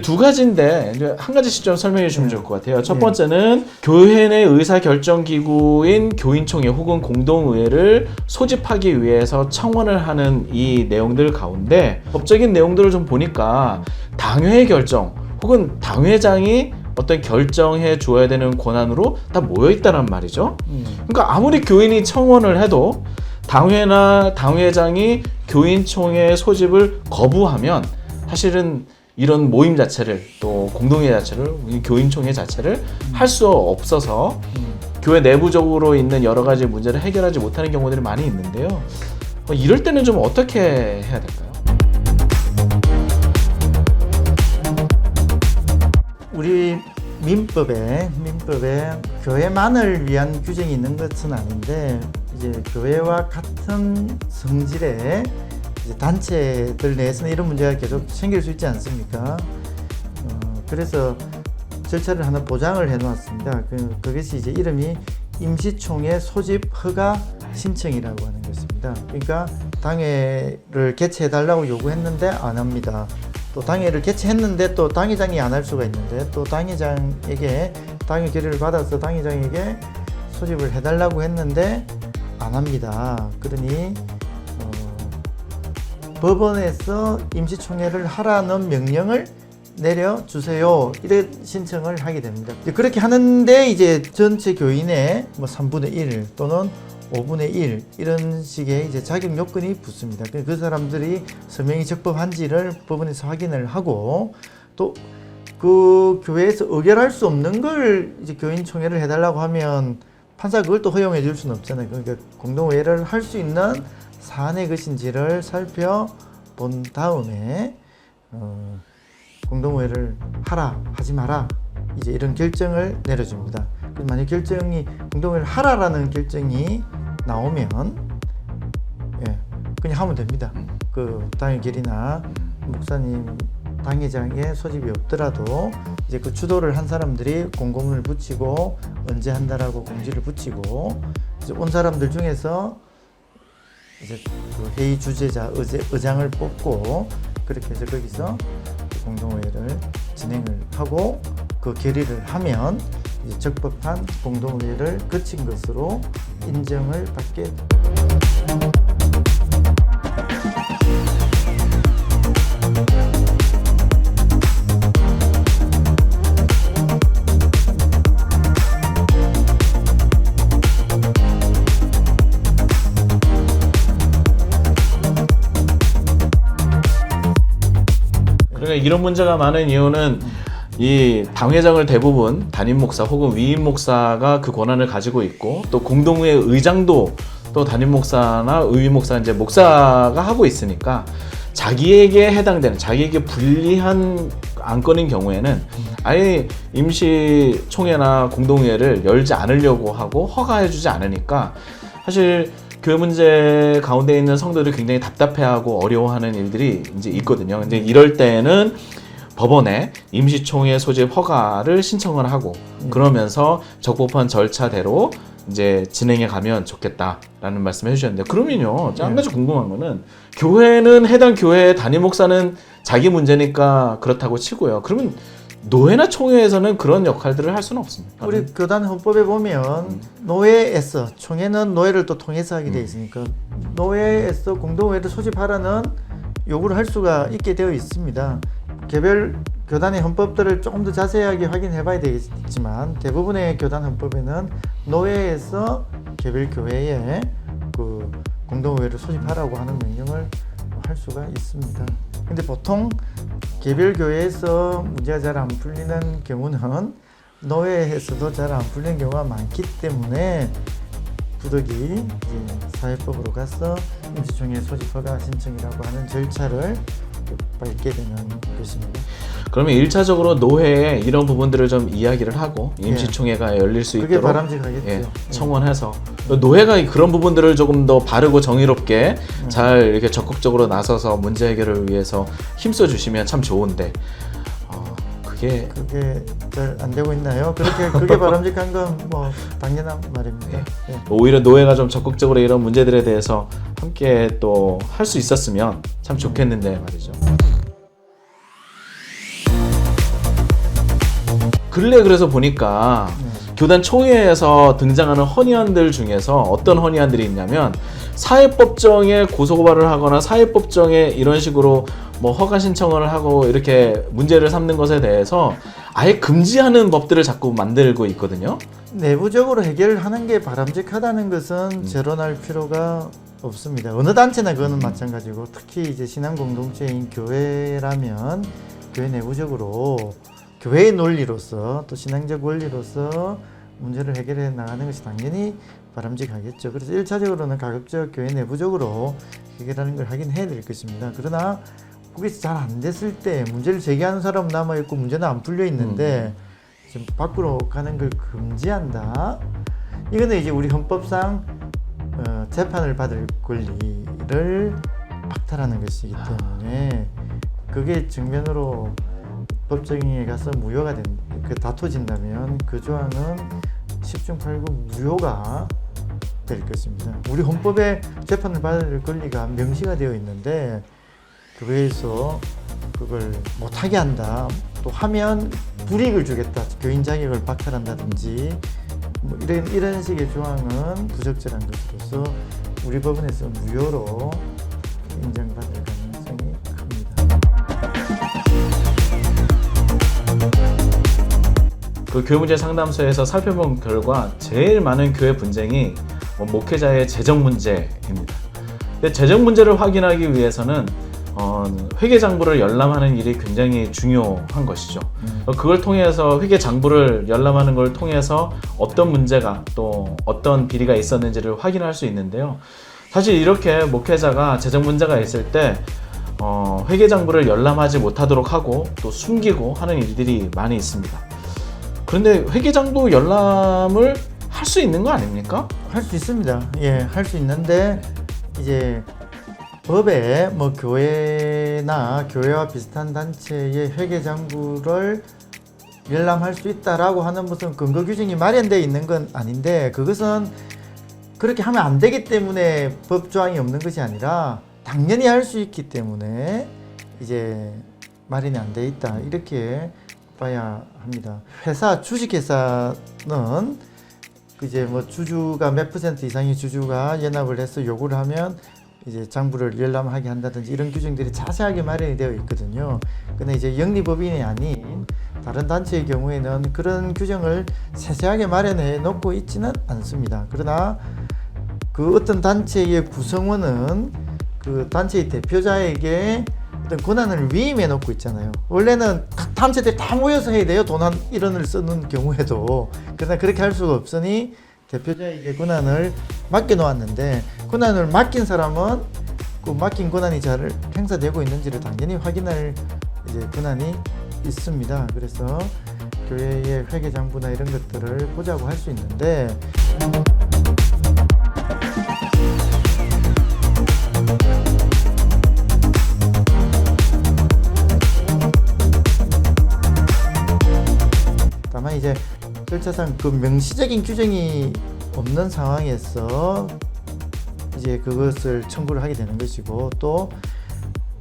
두 가지인데 이제 한 가지씩 좀 설명해 주시면 좋을 것 같아요. 첫 번째는 교회 내 의사결정기구인 교인총회 혹은 공동의회를 소집하기 위해서 청원을 하는 이 내용들 가운데 법적인 내용들을 좀 보니까 당회의 결정 혹은 당회장이 어떤 결정해 주어야 되는 권한으로 다 모여 있다는 말이죠. 그러니까 아무리 교인이 청원을 해도 당회나 당회장이 교인총회 소집을 거부하면 사실은 이런 모임 자체를 또 공동회 자체를 교인총회 자체를 할 수 없어서 교회 내부적으로 있는 여러 가지 문제를 해결하지 못하는 경우들이 많이 있는데요. 이럴 때는 좀 어떻게 해야 될까요? 우리 민법에 교회만을 위한 규정이 있는 것은 아닌데 이제 교회와 같은 성질의 이제 단체들 내에서는 이런 문제가 계속 생길 수 있지 않습니까? 그래서 절차를 하나 보장을 해놓았습니다. 그것이 이제 이름이 임시총회 소집 허가 신청이라고 하는 것입니다. 그러니까 당회를 개최해달라고 요구했는데 안 합니다. 또 당회를 개최했는데 또 당회장이 안 할 수가 있는데 또 당회장에게 당회 결의를 받아서 당회장에게 소집을 해달라고 했는데 안 합니다. 그러니 법원에서 임시총회를 하라는 명령을 내려주세요. 이런 신청을 하게 됩니다. 그렇게 하는데 이제 전체 교인의 뭐 3분의 1 또는 5분의 1 이런 식의 이제 자격 요건이 붙습니다. 그 사람들이 서명이 적법한지를 법원에서 확인을 하고 또 그 교회에서 의결할 수 없는 걸 이제 교인총회를 해달라고 하면 판사가 그걸 또 허용해 줄 수는 없잖아요. 그러니까 공동회의를 할 수 있는 사안의 것인지를 살펴본 다음에 공동회의를 하라 하지 마라 이제 이런 결정을 내려줍니다. 만약 결정이 공동회의를 하라라는 결정이 나오면 그냥 하면 됩니다. 그 당회 결의나 목사님 당회장의 소집이 없더라도 이제 그 주도를 한 사람들이 공고문을 붙이고 언제 한다라고 공지를 붙이고 이제 온 사람들 중에서 이제 그 회의 주재자 의장을 뽑고 그렇게 해서 거기서 공동회의를 진행을 하고 그 결의를 하면 이제 적법한 공동회의를 거친 것으로 인정을 받게 됩니다. 그러니까 이런 문제가 많은 이유는 이 당회장을 대부분 담임 목사 혹은 위임 목사가 그 권한을 가지고 있고 또 공동회 의장도 또 담임 목사나 위임 목사 이제 목사가 하고 있으니까 자기에게 해당되는 자기에게 불리한 안건인 경우에는 아예 임시총회나 공동회를 열지 않으려고 하고 허가해주지 않으니까 사실 교회 문제 가운데 있는 성도들이 굉장히 답답해하고 어려워하는 일들이 이제 있거든요. 근데 이럴 때는 법원에 임시총회 소집 허가를 신청을 하고 그러면서 적법한 절차대로 이제 진행해 가면 좋겠다라는 말씀을 해주셨는데 그러면요, 한 가지 궁금한 거는 교회는 해당 교회의 담임 목사는 자기 문제니까 그렇다고 치고요. 그러면 노회나 총회에서는 그런 역할들을 할 수는 없습니까? 우리 교단 헌법에 보면 노회에서 총회는 노회를 또 통해서 하게 돼 있으니까 노회에서 공동회를 소집하라는 요구를 할 수가 있게 되어 있습니다. 개별 교단의 헌법들을 조금 더 자세하게 확인해 봐야 되겠지만 대부분의 교단 헌법에는 노회에서 개별 교회에 그 공동회를 소집하라고 하는 명령을 할 수가 있습니다. 근데 보통 개별 교회에서 문제가 잘 안 풀리는 경우는 노회에서도 잘 안 풀리는 경우가 많기 때문에 부득이 이제 사회법으로 가서 임시총회 소집 허가 신청이라고 하는 절차를 밟게 되는 것입니다. 그러면 1차적으로 노회에 이런 부분들을 좀 이야기를 하고 임시총회가 열릴 수 그게 있도록 바람직하겠죠. 청원해서 노회가 그런 부분들을 조금 더 바르고 정의롭게 잘 이렇게 적극적으로 나서서 문제 해결을 위해서 힘써 주시면 참 좋은데 그게 잘 안 되고 있나요? 그게 바람직한 건 뭐 당연한 말입니다. 오히려 노회가 좀 적극적으로 이런 문제들에 대해서 함께 또 할 수 있었으면 참 좋겠는데 말이죠. 근래 그래서 보니까 교단 총회에서 등장하는 헌의안들 중에서 어떤 헌의안들이 있냐면 사회법정에 고소고발을 하거나 사회법정에 이런 식으로 뭐 허가 신청을 하고 이렇게 문제를 삼는 것에 대해서 아예 금지하는 법들을 자꾸 만들고 있거든요. 내부적으로 해결하는 게 바람직하다는 것은 제론할 필요가 없습니다. 어느 단체나 그거는 마찬가지고 특히 이제 신앙 공동체인 교회라면 교회 내부적으로 교회의 논리로서 또 신앙적 원리로서 문제를 해결해 나가는 것이 당연히 바람직하겠죠. 그래서 1차적으로는 가급적 교회 내부적으로 해결하는 걸 하긴 해야 될 것입니다. 그러나 그게 잘 안 됐을 때 문제를 제기하는 사람은 남아있고 문제는 안 풀려 있는데 지금 밖으로 가는 걸 금지한다. 이거는 이제 우리 헌법상 재판을 받을 권리를 박탈하는 것이기 때문에 그게 정면으로 법정에 가서 무효가 다퉈진다면 그 조항은 10중 8구 무효가 될 것입니다. 우리 헌법에 재판을 받을 권리가 명시가 되어 있는데 교회에서 그걸 못하게 한다. 또 하면 불이익을 주겠다. 교인 자격을 박탈한다든지 뭐 이런 식의 조항은 부적절한 것으로서 우리 법원에서 무효로 인정받을 가능성이 큽니다. 그 교회문제 상담소에서 살펴본 결과 제일 많은 교회 분쟁이 목회자의 재정 문제입니다. 근데 재정 문제를 확인하기 위해서는 회계장부를 열람하는 일이 굉장히 중요한 것이죠. 그걸 통해서 회계장부를 열람하는 걸 통해서 어떤 문제가 또 어떤 비리가 있었는지를 확인할 수 있는데요. 사실 이렇게 목회자가 재정 문제가 있을 때 회계장부를 열람하지 못하도록 하고 또 숨기고 하는 일들이 많이 있습니다. 그런데 회계장부 열람을 할 수 있는 거 아닙니까? 할 수 있습니다. 예, 할 수 있는데 이제 법에 뭐 교회나 교회와 비슷한 단체의 회계장부를 열람할 수 있다라고 하는 무슨 근거 규정이 마련되어 있는 건 아닌데 그것은 그렇게 하면 안 되기 때문에 법 조항이 없는 것이 아니라 당연히 할 수 있기 때문에 이제 마련이 안 돼 있다 이렇게 봐야 합니다. 회사 주식회사는 이제 뭐 주주가 몇 % 이상의 주주가 연합을 해서 요구를 하면 이제 장부를 열람하게 한다든지 이런 규정들이 자세하게 마련이 되어 있거든요. 근데 이제 영리법인이 아닌 다른 단체의 경우에는 그런 규정을 세세하게 마련해 놓고 있지는 않습니다. 그러나 그 어떤 단체의 구성원은 그 단체의 대표자에게 어떤 권한을 위임해 놓고 있잖아요. 원래는 각 단체들 다 모여서 해야 돼요. 돈 한 1원을 쓰는 경우에도. 그러나 그렇게 할 수가 없으니 대표자에게 권한을 맡겨 놓았는데 권한을 맡긴 사람은 그 맡긴 권한이 잘 행사되고 있는지를 당연히 확인할 이제 권한이 있습니다. 그래서 교회의 회계장부나 이런 것들을 보자고 할 수 있는데 다만 이제 절차상 그 명시적인 규정이 없는 상황에서 이제 그것을 청구를 하게 되는 것이고 또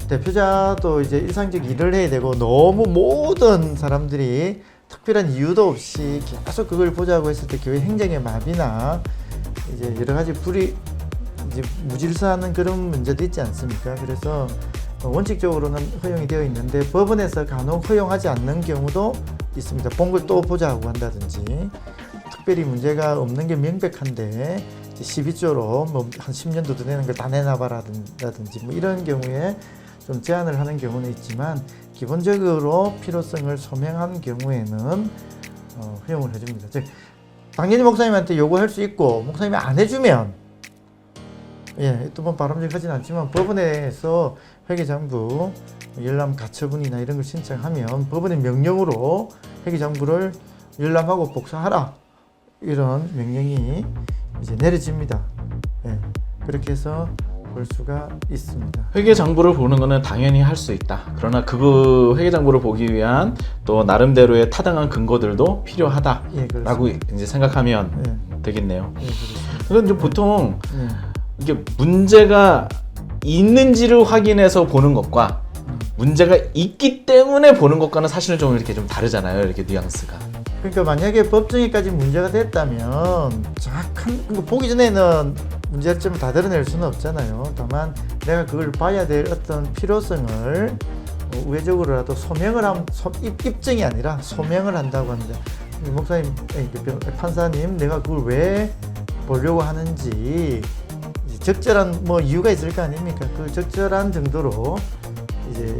대표자도 이제 일상적 일을 해야 되고 너무 모든 사람들이 특별한 이유도 없이 계속 그걸 보자고 했을 때 교회 행정의 마비나 이제 여러 가지 이제 무질서하는 그런 문제도 있지 않습니까? 그래서 원칙적으로는 허용이 되어 있는데 법원에서 간혹 허용하지 않는 경우도 있습니다. 본 걸 또 보자고 한다든지 특별히 문제가 없는 게 명백한데 12조로 뭐 한 10년도 더 되는 걸 다 내놔봐라든지 뭐 이런 경우에 좀 제한을 하는 경우는 있지만 기본적으로 필요성을 소명한 경우에는 허용을 해줍니다. 즉 당연히 목사님한테 요구할 수 있고 목사님이 안 해주면 또 뭐 바람직하지는 않지만 법원에서 회계장부 열람 가처분이나 이런 걸 신청하면 법원의 명령으로 회계장부를 열람하고 복사하라 이런 명령이 이제 내려집니다. 그렇게 해서 볼 수가 있습니다. 회계장부를 보는 것은 당연히 할 수 있다. 그러나 그 회계장부를 보기 위한 또 나름대로의 타당한 근거들도 필요하다라고 이제 생각하면 되겠네요. 그런데 보통 이게 문제가 있는지를 확인해서 보는 것과 문제가 있기 때문에 보는 것과는 사실은 좀 이렇게 좀 다르잖아요. 이렇게 뉘앙스가. 그러니까 만약에 법정에까지 문제가 됐다면 정확한 보기 전에는 문제점을 다 드러낼 수는 없잖아요. 다만 내가 그걸 봐야 될 어떤 필요성을 우회적으로라도 입증이 아니라 소명을 한다고 합니다. 목사님, 판사님, 내가 그걸 왜 보려고 하는지 적절한 이유가 있을 거 아닙니까? 그 적절한 정도로 이제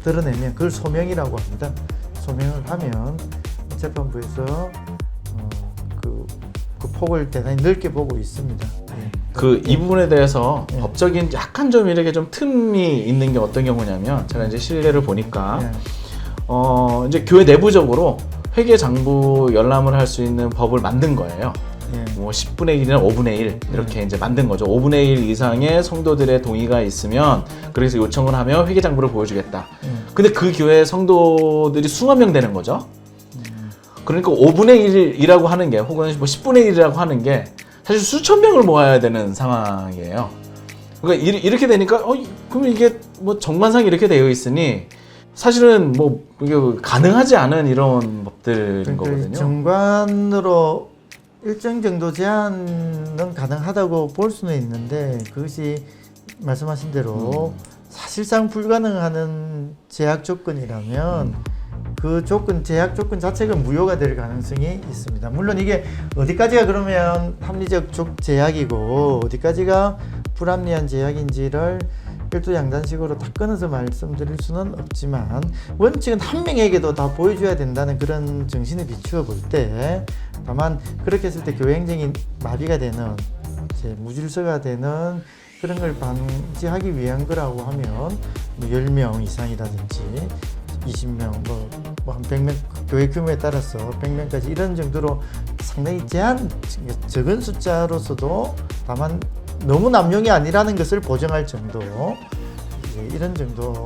드러내면 그걸 소명이라고 합니다. 소명을 하면 재판부에서 그 폭을 대단히 넓게 보고 있습니다. 이 부분에 대해서 예. 법적인 약간 좀 이렇게 좀 틈이 있는 게 어떤 경우냐면, 제가 이제 실례를 보니까 예. 이제 교회 내부적으로 회계 장부 열람을 할 수 있는 법을 만든 거예요. 예. 10분의 1이나 5분의 1 이렇게 이제 만든 거죠. 5분의 1 이상의 성도들의 동의가 있으면, 그래서 요청을 하면 회계 장부를 보여주겠다. 근데 그 교회 성도들이 수만 명 되는 거죠. 그러니까 5분의 1이라고 하는 게, 혹은 10분의 1이라고 하는 게 사실 수천 명을 모아야 되는 상황이에요. 그러니까 이렇게 되니까 그럼 이게 정관상이 이렇게 되어 있으니 사실은 이게 가능하지 않은 이런 법들인 그러니까 거거든요. 정관으로 일정 정도 제한은 가능하다고 볼 수는 있는데, 그것이 말씀하신 대로 사실상 불가능한 제약 조건이라면 그 제약 조건 자체가 무효가 될 가능성이 있습니다. 물론 이게 어디까지가 그러면 합리적 제약이고 어디까지가 불합리한 제약인지를 일도양단식으로 다 끊어서 말씀드릴 수는 없지만, 원칙은 한 명에게도 다 보여줘야 된다는 그런 정신에 비추어 볼 때, 다만 그렇게 했을 때 교회 행정이 마비가 되는, 무질서가 되는 그런 걸 방지하기 위한 거라고 하면 10명 이상이라든지 20명, 한 100명, 교회 규모에 따라서 100명까지 이런 정도로 상당히 적은 숫자로서도, 다만 너무 남용이 아니라는 것을 보정할 정도, 이런 정도만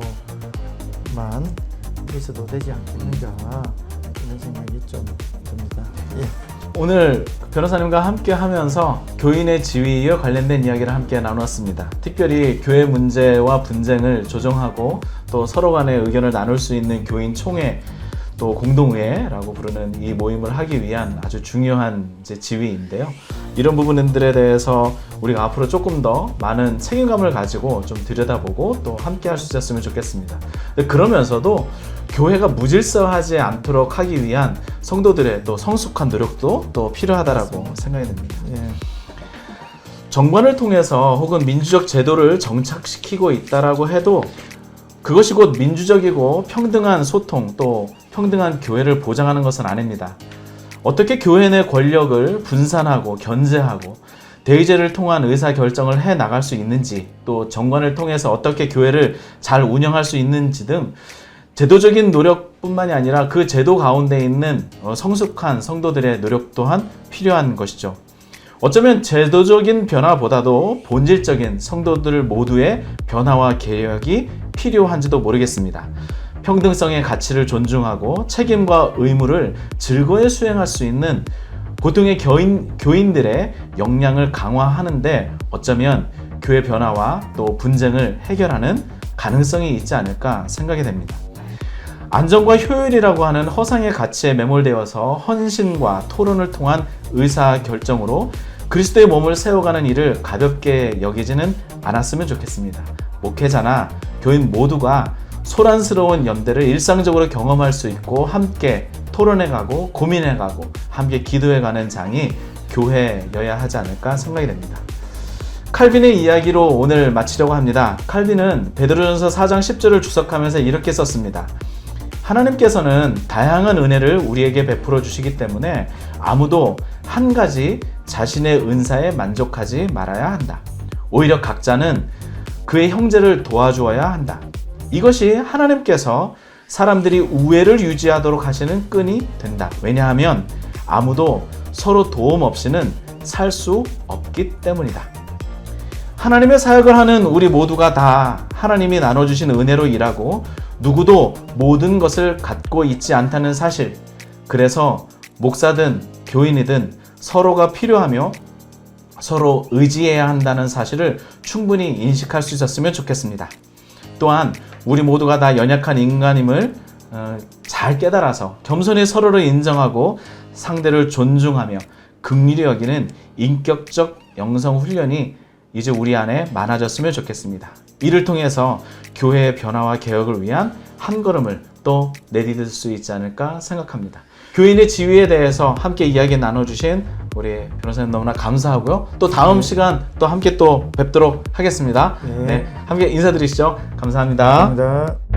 있어도 되지 않겠는가, 이런 생각이 좀 듭니다. 예. 오늘 변호사님과 함께 하면서 교인의 지위와 관련된 이야기를 함께 나누었습니다. 특별히 교회 문제와 분쟁을 조정하고 또 서로 간의 의견을 나눌 수 있는 교인 총회, 또 공동회라고 부르는 이 모임을 하기 위한 아주 중요한 지위인데요. 이런 부분들에 대해서 우리가 앞으로 조금 더 많은 책임감을 가지고 좀 들여다보고 또 함께 할 수 있었으면 좋겠습니다. 그러면서도 교회가 무질서하지 않도록 하기 위한 성도들의 또 성숙한 노력도 또 필요하다라고 생각이 듭니다. 예. 정관을 통해서 혹은 민주적 제도를 정착시키고 있다라고 해도 그것이 곧 민주적이고 평등한 소통, 또 평등한 교회를 보장하는 것은 아닙니다. 어떻게 교회 내 권력을 분산하고 견제하고 대의제를 통한 의사결정을 해나갈 수 있는지, 또 정관을 통해서 어떻게 교회를 잘 운영할 수 있는지 등 제도적인 노력뿐만이 아니라 그 제도 가운데 있는 성숙한 성도들의 노력 또한 필요한 것이죠. 어쩌면 제도적인 변화보다도 본질적인 성도들 모두의 변화와 개혁이 필요한지도 모르겠습니다. 평등성의 가치를 존중하고 책임과 의무를 즐거이 수행할 수 있는 보통의 교인들의 역량을 강화하는데 어쩌면 교회 변화와 또 분쟁을 해결하는 가능성이 있지 않을까 생각이 됩니다. 안정과 효율이라고 하는 허상의 가치에 매몰되어서 헌신과 토론을 통한 의사결정으로 그리스도의 몸을 세워가는 일을 가볍게 여기지는 않았으면 좋겠습니다. 목회자나 교인 모두가 소란스러운 연대를 일상적으로 경험할 수 있고 함께 토론해가고 고민해가고 함께 기도해가는 장이 교회여야 하지 않을까 생각이 됩니다. 칼빈의 이야기로 오늘 마치려고 합니다. 칼빈은 베드로전서 4장 10절을 주석하면서 이렇게 썼습니다. 하나님께서는 다양한 은혜를 우리에게 베풀어 주시기 때문에 아무도 한 가지 자신의 은사에 만족하지 말아야 한다. 오히려 각자는 그의 형제를 도와주어야 한다. 이것이 하나님께서 사람들이 우애를 유지하도록 하시는 끈이 된다. 왜냐하면 아무도 서로 도움 없이는 살 수 없기 때문이다. 하나님의 사역을 하는 우리 모두가 다 하나님이 나눠주신 은혜로 일하고 누구도 모든 것을 갖고 있지 않다는 사실, 그래서 목사든 교인이든 서로가 필요하며 서로 의지해야 한다는 사실을 충분히 인식할 수 있었으면 좋겠습니다. 또한 우리 모두가 다 연약한 인간임을 잘 깨달아서 겸손히 서로를 인정하고 상대를 존중하며 긍휼히 여기는 인격적 영성 훈련이 이제 우리 안에 많아졌으면 좋겠습니다. 이를 통해서 교회의 변화와 개혁을 위한 한 걸음을 또 내디딜 수 있지 않을까 생각합니다. 교인의 지위에 대해서 함께 이야기 나눠주신 우리 변호사님 너무나 감사하고요. 또 다음 시간 또 함께 또 뵙도록 하겠습니다. 네. 네, 함께 인사드리시죠. 감사합니다. 감사합니다.